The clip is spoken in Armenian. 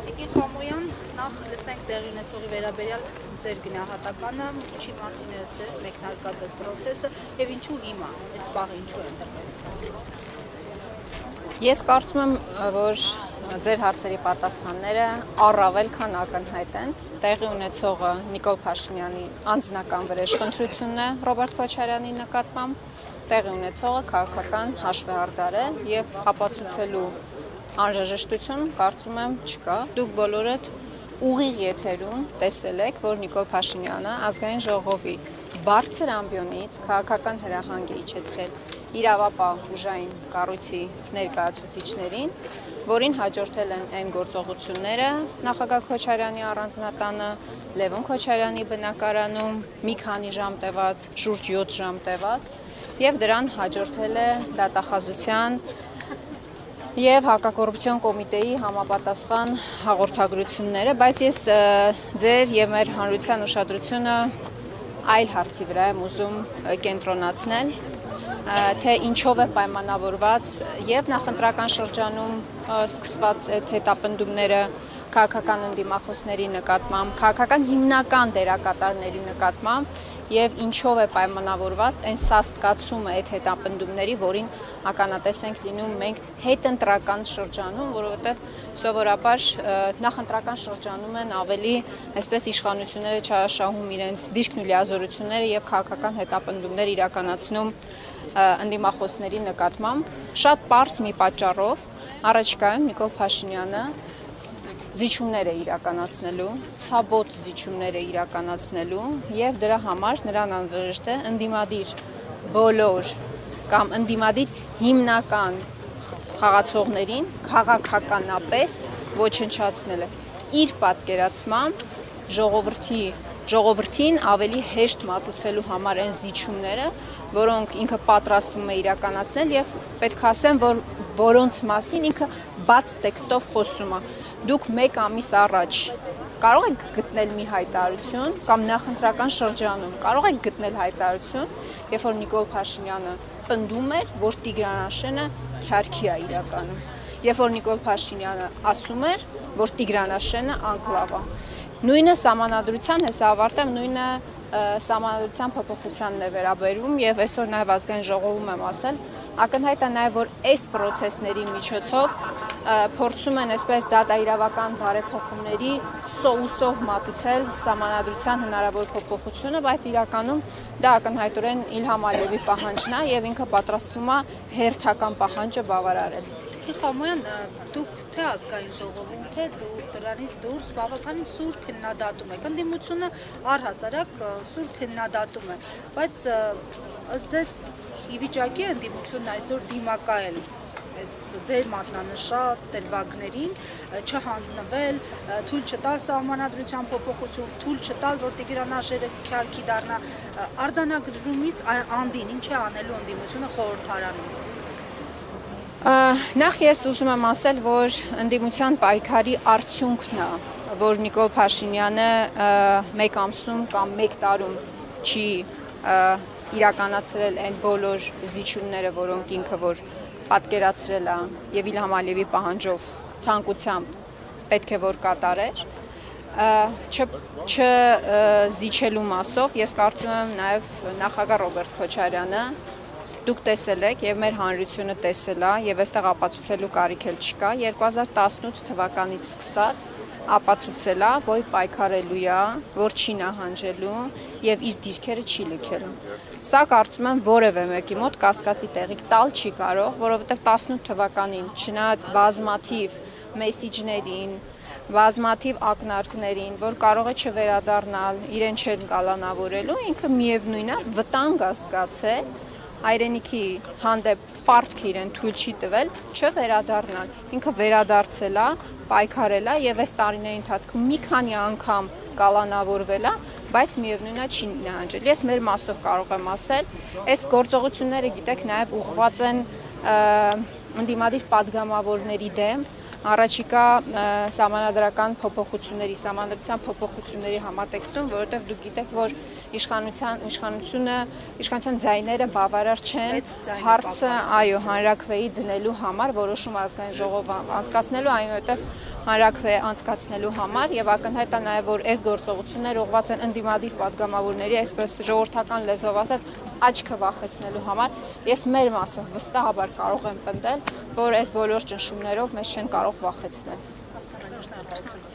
Տիկին Խամոյան, նախ լսենք տեղի ունեցողի վերաբերյալ ձեր գնահատականը, ինչի մասին է ձեզ մեկնարկած այս պրոցեսը եւ ինչու հիմա, այս պահը ինչու է ընտրվել։ Ես կարծում եմ, որ ձեր հարցերի պատասխանները առավել քան ակնհայտ են։ Տեղի ունեցողը Նիկոլ Փաշինյանի անձնական վրեժխնդրությունն է Ռոբերտ Քոչարյանի նկատմամբ, տեղի ունեցողը քաղաքական հաշվեհարդար է եւ ապացուցելու անհրաժեշտություն կարծում եմ չկա։ Դուք բոլորդ ուղիղ եթերում տեսել եք, որ Նիկոլ Փաշինյանը ազգային ժողովի բարձր ամբիոնից քաղաքական հրահանգ է իջեցրել իրավապահ ուժային կառույցի ներկայացուցիչներին, որին հաջորդել են այն գործողությունները նախագահ Քոչարյանի առանձնատանը, Լևոն Քոչարյանի բնակարանում մի քանի ժամ տևած, շուրջ 7 ժամ տևած, եւ դրան հաջորդել է դատախազության եւ հակակոռուպցիոն կոմիտեի համապատասխան հաղորդագրությունները, բայց ես ձեր եւ մեր հանրության ուշադրությունը այլ հարցի վրա եմ ուզում կենտրոնացնել, թե ինչով է պայմանավորված եւ նախընտրական շրջանում սկսված այդ հետապնդումները քաղաքական ընդդիմախոսների նկատմամբ, քաղաքական հիմնական դերակատարների նկատմամբ եւ ինչով է պայմանավորված այն սաստկացումը այդ հետապնդումների, որին ականատես ենք լինում մենք հետընտրական շրջանում, որովհետեւ սովորաբար նախընտրական շրջանում են ավելի այսպես իշխանությունները չարաշահում իրենց դիրքն ու լիազորությունները եւ քաղաքական հետապնդումներ իրականացնում ընդդիմախոսների նկատմամբ շատ պարզ մի պատճառով առաջիկայում Նիկոլ Փաշինյանը զիջումներ է իրականացնելու, ցավոտ զիջումներ է իրականացնելու եւ դրա համար նրան անհրաժեշտ է ընդդիմադիր բոլոր կամ ընդդիմադիր հիմնական խաղացողներին քաղաքականապես ոչնչացնելը իր պատկերացմամբ ժողովրդին ավելի հեշտ մատուցելու համար այն զիջումները, որոնք ինքը պատրաստվում է իրականացնել եւ պետք է ասեմ, որ որոնց մասին ինքը բաց տեքստով խոսում է։ Դուք մեկ ամիս առաջ կարող եք գտնել մի հայտարարություն կամ նախընտրական շրջանում կարող եք գտնել հայտարարություն, երբ որ Նիկոլ Փաշինյանը պնդում էր, որ Տիգրան քյարքի է իրականում, երբ որ Նիկոլ Փաշինյանը ասում էր, որ Տիգրան անկլավ է։ Նույնը սահմանադրության ես ավարտեմ, նույնը սահմանադրության փոփոխությանն է վերաբերում եւ այսօր նաեւ ազգային ժողովում եմ ասել, ակնհայտ է նաեւ որ այս process-ների միջոցով փորձում են այսպես դատաիրավական բարեփոխումների սոուսով մատուցել սահմանադրության հնարավոր փոփոխությունը, բայց իրականում դա ակնհայտորեն Իլհամ Ալիևի պահանջն է եւ ինքը պատրաստվում է հերթական պահանջը բավարարել։ Խամոյան, դուք թե ազգային ժողովում, թե դրանից դուրս բավականին սուր քննադատում եք, ընդդիմությունը առհասարակ սուր քննադատում է, բայց ըստ ձեզ ի վիճակի է ընդդիմությունն այսօր դիմակայել այս ձեր մատնանշած դերվագներին, չհանձնվել, թույլ չտալ սահմանադրության փոփոխություն, թույլ չտալ, որ Տիգրան քյարքի դառնա, արձանագրումից անդին ինչ է անելու ընդդիմությունը խորհրդարանում։ Նախ ես ուզում եմ ասել, որ ընդդիմության պայքարի արդյունքն է, որ Նիկոլ Փաշինյանը մեկ ամսում կամ մեկ տարում չի իրականացրել այն բոլոր զիջումները, որոնք ինքը որ պատկերացրել է եւ Իլհամ Ալիևի պահանջով ցանկությամբ պետք է որ կատարեր, չզիջելու մասով ես կարծում եմ նաեւ նախագահ Ռոբերտ Քոչարյանը դուք տեսել եք եւ մեր հանրությունը տեսել է եւ այստեղ ապացուցելու կարիք էլ չկա 2018 թվականից սկսած ապացուցել է, որ պայքարելու է, որ չի նահանջելու եւ իր դիրքերը չի լքելու։ Սա կարծում եմ որևէ մեկի մոտ կասկածի տեղիք տալ չի կարող, որովհետեւ 18 թվականին չնայած բազմաթիվ մեսիջներին, բազմաթիվ ակնարկներին, որ կարող է չվերադառնալ, իրեն չեն կալանավորելու, ինքը միևնույն է վտանգ է զգացել հայրենիքի հանդեպ պարտք իրեն թույլ չի տվել չվերադառնալ։ Ինքը վերադարձել է, պայքարել է եւ այս տարիների ընթացքում մի քանի անգամ կալանավորվել է, բայց միևնույնն է չի նահանջել։ Ես մեր մասով կարող եմ ասել, այս գործողությունները գիտեք նաեւ ուղղված են ընդդիմադիր падգամավորների դեմ, առաջիկա սահմանադրական փոփոխությունների, սահմանադրության փոփոխությունների համատեքստում, որովհետեւ դուք գիտեք, որ իշխանության ձայները բավարար չեն Մեծ ձայն է հարցը, պակասում։ այո, հանրաքվեի դնելու համար, որոշում ազգային ժողով անցկացնելու, այնուհետև հանրաքվե անցկացնելու համար եւ ակնհայտ է նաեւ որ այս գործողությունները ուղղված են ընդդիմադիր պատգամավորների, այսպես ժողովրդական լեզվով ասած, աչքը վախեցնելու համար։ Ես մեր մասով վստահաբար կարող եմ պնդել, որ այս բոլոր ճնշումներով մեզ չեն կարող վախեցնել։ Հասկանալի, շնորհակալություն։